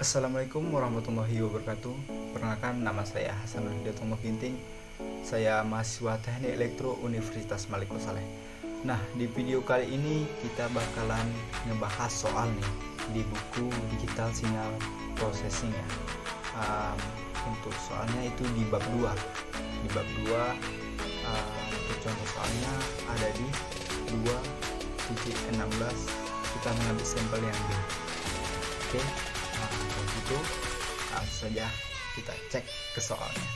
Assalamualaikum warahmatullahi wabarakatuh. Perkenalkan, nama saya Hasan Hidatullah Ginting. Saya mahasiswa Teknik Elektro Universitas Malikul Saleh. Nah, di video kali ini kita bakalan ngebahas soal nih di buku Digital Signal Processing ya. Untuk soalnya itu di bab 2. Di bab 2 untuk contoh soalnya ada di 2.16. Kita mengambil sampel yang B. Oke. Kalau gitu langsung saja kita cek ke soalnya.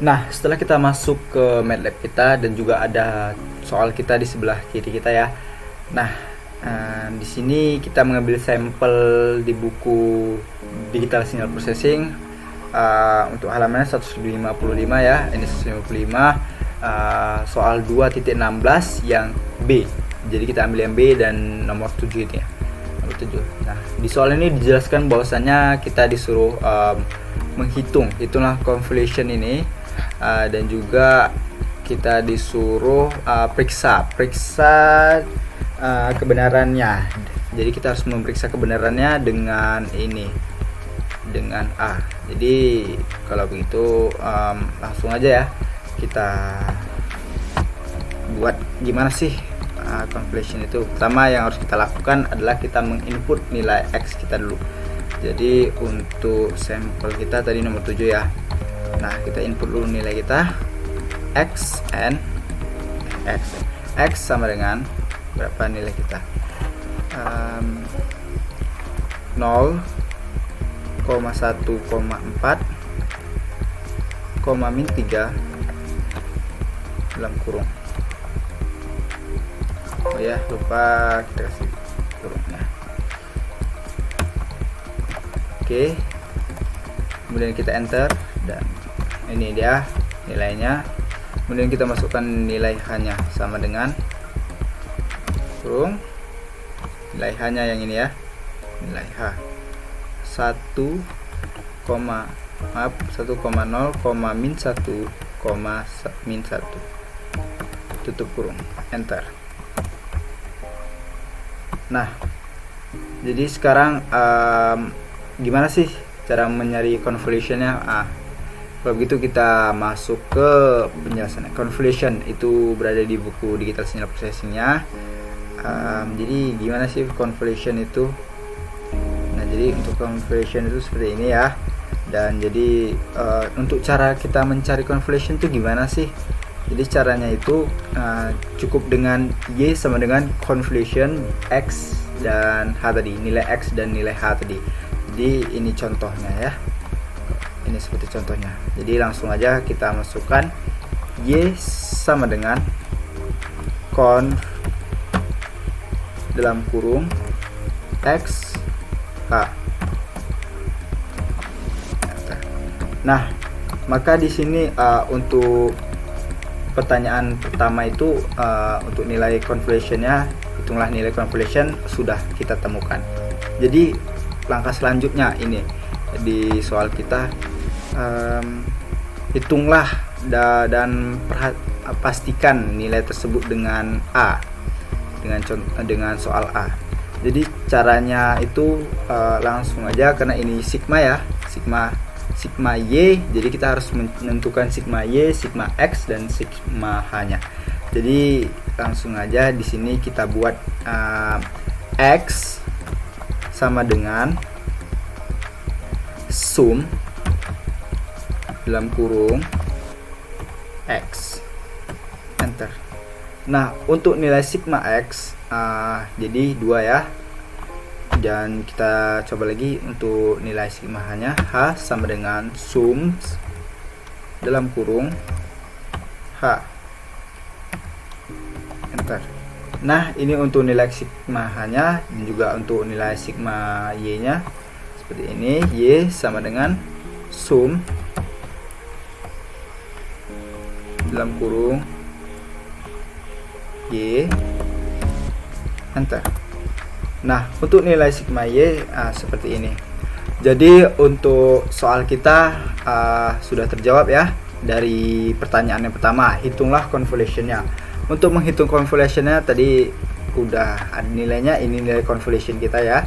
Nah, setelah kita masuk ke MATLAB kita dan juga ada soal kita di sebelah kiri kita ya. Nah, di sini kita mengambil sampel di buku Digital Signal Processing untuk halaman 155 ya. Ini 155 soal 2.16 yang B. Jadi kita ambil yang B dan nomor 7 itu ya. Nomor 7. Nah, di soal ini dijelaskan bahwasanya kita disuruh menghitung itulah convolution ini dan juga kita disuruh periksa kebenarannya. Jadi kita harus memeriksa kebenarannya dengan ini, dengan A. Jadi kalau begitu langsung aja ya kita buat gimana sih convolution itu. Pertama yang harus kita lakukan adalah kita menginput nilai X kita dulu. Jadi untuk sampel kita tadi nomor 7 ya. Nah, kita input dulu nilai kita X and X sama dengan berapa nilai kita? 0,1,4 min 3 dalam kurung. Oh ya, lupa kita kasih kurungnya. Oke. Kemudian kita enter dan ini dia nilainya. Kemudian kita masukkan nilai H-nya sama dengan kurung nilai H-nya yang ini ya. Nilai H 1,0, min 1, tutup kurung, enter. Nah, jadi sekarang gimana sih cara mencari convolutionnya? Kalau begitu kita masuk ke penjelasan. Convolution itu berada di buku Digital Signal Processing-nya. Jadi gimana sih convolution itu? Nah, jadi untuk convolution itu seperti ini ya. Dan jadi untuk cara kita mencari convolution itu gimana sih? Jadi caranya itu cukup dengan Y sama dengan convolution X dan H tadi, nilai X dan nilai H tadi. Jadi ini contohnya ya. Ini seperti contohnya. Jadi langsung aja kita masukkan Y sama dengan conv dalam kurung X H. Nah, maka di sini untuk pertanyaan pertama itu untuk nilai convolutionnya, hitunglah nilai convolution sudah kita temukan. Jadi langkah selanjutnya ini di soal kita hitunglah dan pastikan nilai tersebut dengan A, dengan soal A. Jadi caranya itu langsung aja karena ini sigma ya, sigma Y, jadi kita harus menentukan sigma Y, sigma X dan sigma H-nya. Jadi langsung aja di sini kita buat X sama dengan sum dalam kurung X, enter. Nah, untuk nilai sigma X jadi 2 ya. Dan kita coba lagi untuk nilai sigma H-nya, H sama dengan sum dalam kurung H, enter. Nah, ini untuk nilai sigma H-nya dan juga untuk nilai sigma Y-nya seperti ini. Y sama dengan sum dalam kurung Y, enter. Nah, untuk nilai sigma Y seperti ini. Jadi untuk soal kita sudah terjawab ya dari pertanyaan yang pertama. Hitunglah convolutionnya. Untuk menghitung convolutionnya tadi udah ada nilainya, ini nilai convolution kita ya.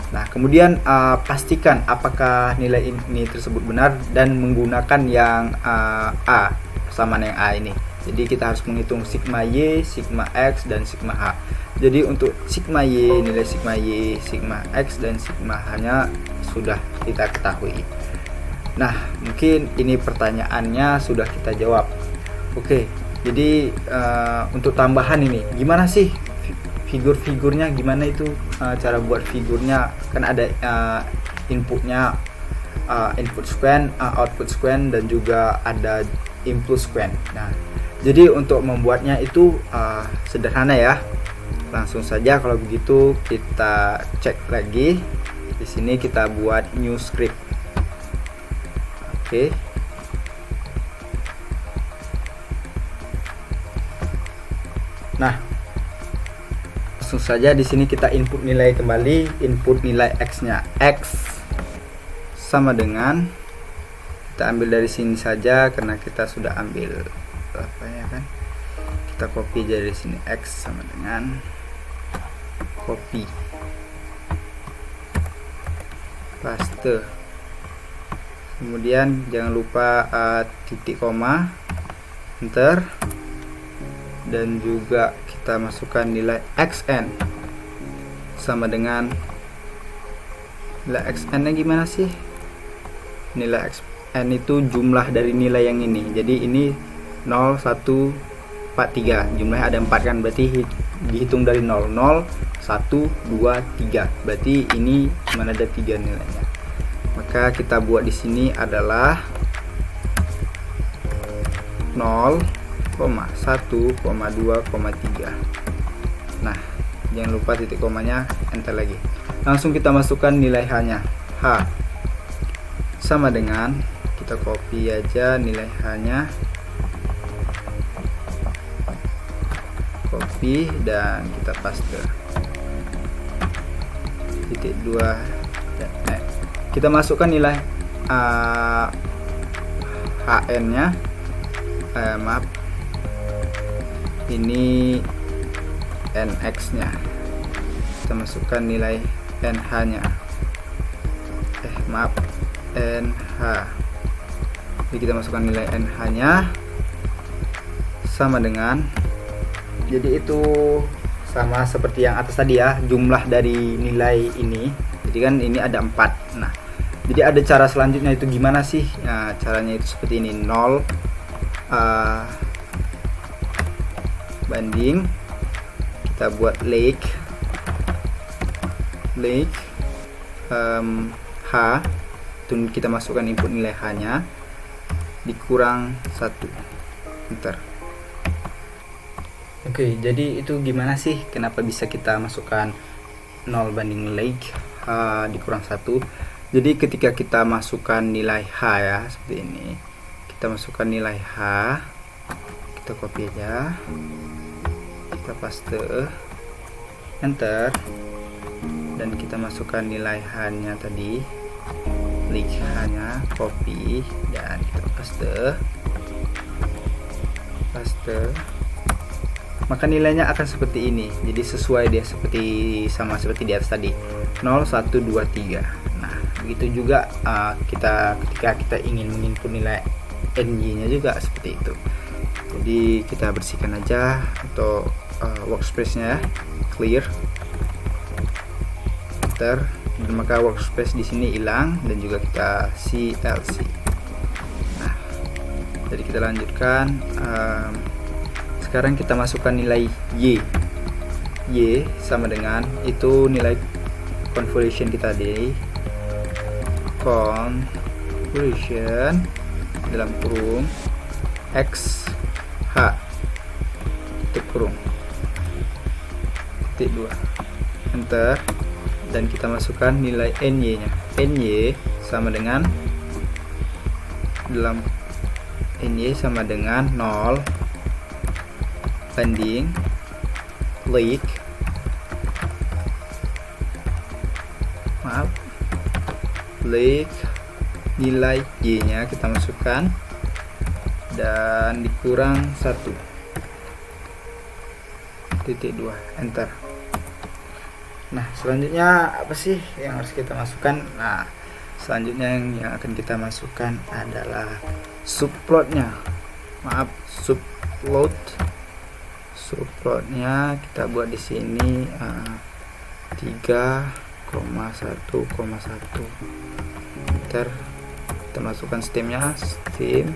Nah, kemudian pastikan apakah nilai ini tersebut benar dan menggunakan yang A, persamaan yang A ini. Jadi kita harus menghitung sigma Y, sigma X, dan sigma H. Jadi untuk sigma Y, nilai sigma Y, sigma X, dan sigma H-nya sudah kita ketahui. Nah, mungkin ini pertanyaannya sudah kita jawab. Oke, jadi untuk tambahan ini, gimana sih figur-figurnya, gimana itu cara buat figurnya? Kan ada inputnya, input sequence, output sequence, dan juga ada impulse sequence. Nah, jadi untuk membuatnya itu sederhana ya. Langsung saja kalau begitu kita cek lagi. Di sini kita buat new script. Oke. Nah, langsung saja di sini kita input nilai kembali, input nilai X-nya. X sama dengan, kita ambil dari sini saja karena kita sudah ambil apa ya kan, kita copy dari sini. X sama dengan copy, paste, kemudian jangan lupa titik koma, enter, dan juga kita masukkan nilai xn sama dengan nilai xn nya gimana sih? Nilai xn itu jumlah dari nilai yang ini. Jadi ini 0, 1, 4, 3. Jumlahnya ada 4 kan, berarti dihitung dari 0. 0, 1, 2, 3. Berarti ini mana ada 3 nilainya. Maka kita buat di sini adalah 0, 1, 2, 3. Nah, jangan lupa titik komanya, enter lagi. Langsung kita masukkan nilai H-nya. H sama dengan, kita copy aja nilai H-nya, copy dan kita paste. Titik 2 dan kita masukkan nilai HN-nya. Maaf, ini NX-nya. Kita masukkan nilai NH-nya. Maaf, NH. Jadi kita masukkan nilai NH-nya sama dengan, jadi itu sama seperti yang atas tadi ya, jumlah dari nilai ini. Jadi kan ini ada 4. Nah, jadi ada cara selanjutnya itu gimana sih? Nah, caranya itu seperti ini. 0 banding, kita buat like H, itu kita masukkan input nilai H nya, dikurang 1, enter. Oke, jadi itu gimana sih, kenapa bisa kita masukkan 0 banding like H dikurang 1? Jadi ketika kita masukkan nilai H ya, seperti ini, kita masukkan nilai H, kita copy aja, kita paste, enter, dan kita masukkan nilai H nya tadi, like H nya, copy, dan kita paste, maka nilainya akan seperti ini. Jadi sesuai dia, sama seperti di atas tadi, 0, 1, 2, 3. Nah, begitu juga ketika kita ingin menginput nilai NY nya juga seperti itu. Jadi kita bersihkan aja untuk workspace-nya ya, clear, enter, dan maka workspace di sini hilang, dan juga kita CLC. Nah, jadi kita lanjutkan. Sekarang kita masukkan nilai Y sama dengan, itu nilai convolution kita di convolution dalam kurung X H tutup kurung titik 2, enter, dan kita masukkan nilai NY nya. NY sama dengan, dalam NY sama dengan 0 banding like, like nilai Y nya kita masukkan dan dikurang 1, 2 enter. Nah selanjutnya apa sih yang harus kita masukkan? Nah selanjutnya yang akan kita masukkan adalah subplotnya. Maaf, subplotnya kita buat di sini 3,1,1 enter. Kita masukkan steamnya, steam.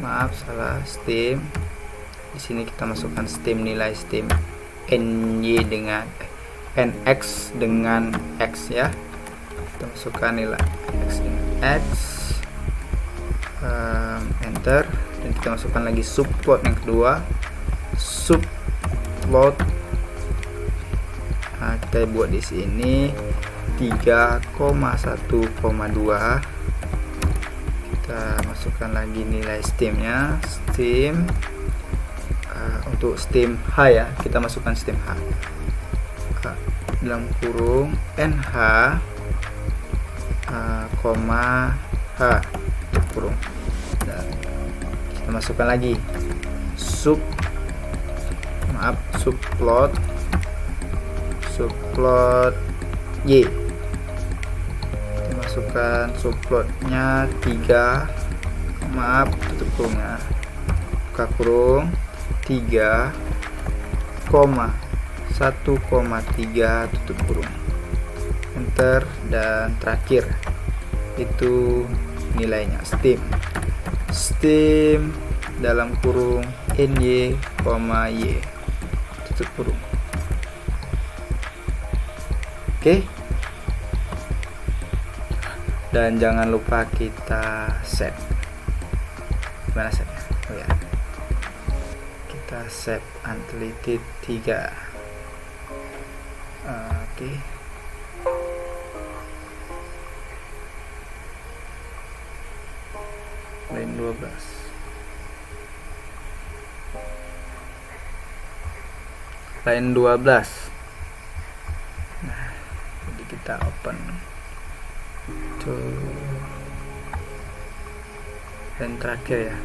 Maaf salah, steam. Di sini kita masukkan steam, nilai steam ny dengan nx dengan x ya. Kita masukkan nilai x dengan x, enter. Dan kita masukkan lagi subplot yang kedua, subplot. Nah, kita buat di sini 3,1,2. Kita masukkan lagi nilai steamnya, steam. Untuk steam H ya, kita masukkan steam H dalam kurung nh koma h kurung. Dan kita masukkan lagi subplot y. Kita masukkan subplotnya 3, tutup kurungnya, buka kurung 3,1,3 tutup kurung, enter. Dan terakhir itu nilainya steam dalam kurung ny, y tutup kurung. Oke. Dan jangan lupa kita save. Gimana save? Oh ya, kita save Untitled 3. Oke. Line 12. Line 12. Nah, jadi kita open to dan terakhir ya.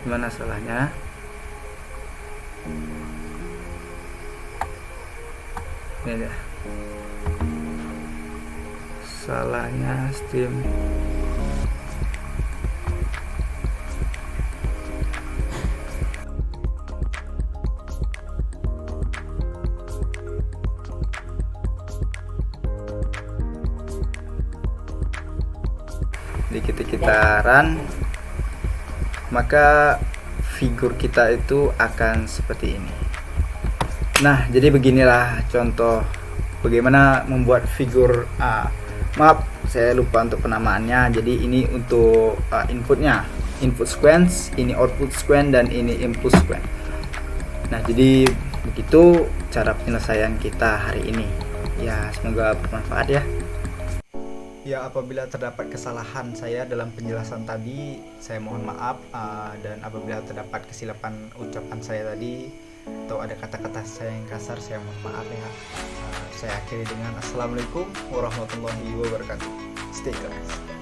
Gimana salahnya? Ini ya, salahnya steam. Jadi kita run, maka figur kita itu akan seperti ini. Nah, jadi beginilah contoh bagaimana membuat figur. Maaf, saya lupa untuk penamaannya. Jadi ini untuk inputnya, input sequence, ini output sequence, dan ini input sequence. Nah, jadi begitu cara penyelesaian kita hari ini. Ya, semoga bermanfaat ya. Ya, apabila terdapat kesalahan saya dalam penjelasan tadi, saya mohon maaf. Dan apabila terdapat kesilapan ucapan saya tadi atau ada kata-kata saya yang kasar, saya mohon maaf ya. Saya akhiri dengan assalamualaikum warahmatullahi wabarakatuh. Stay class.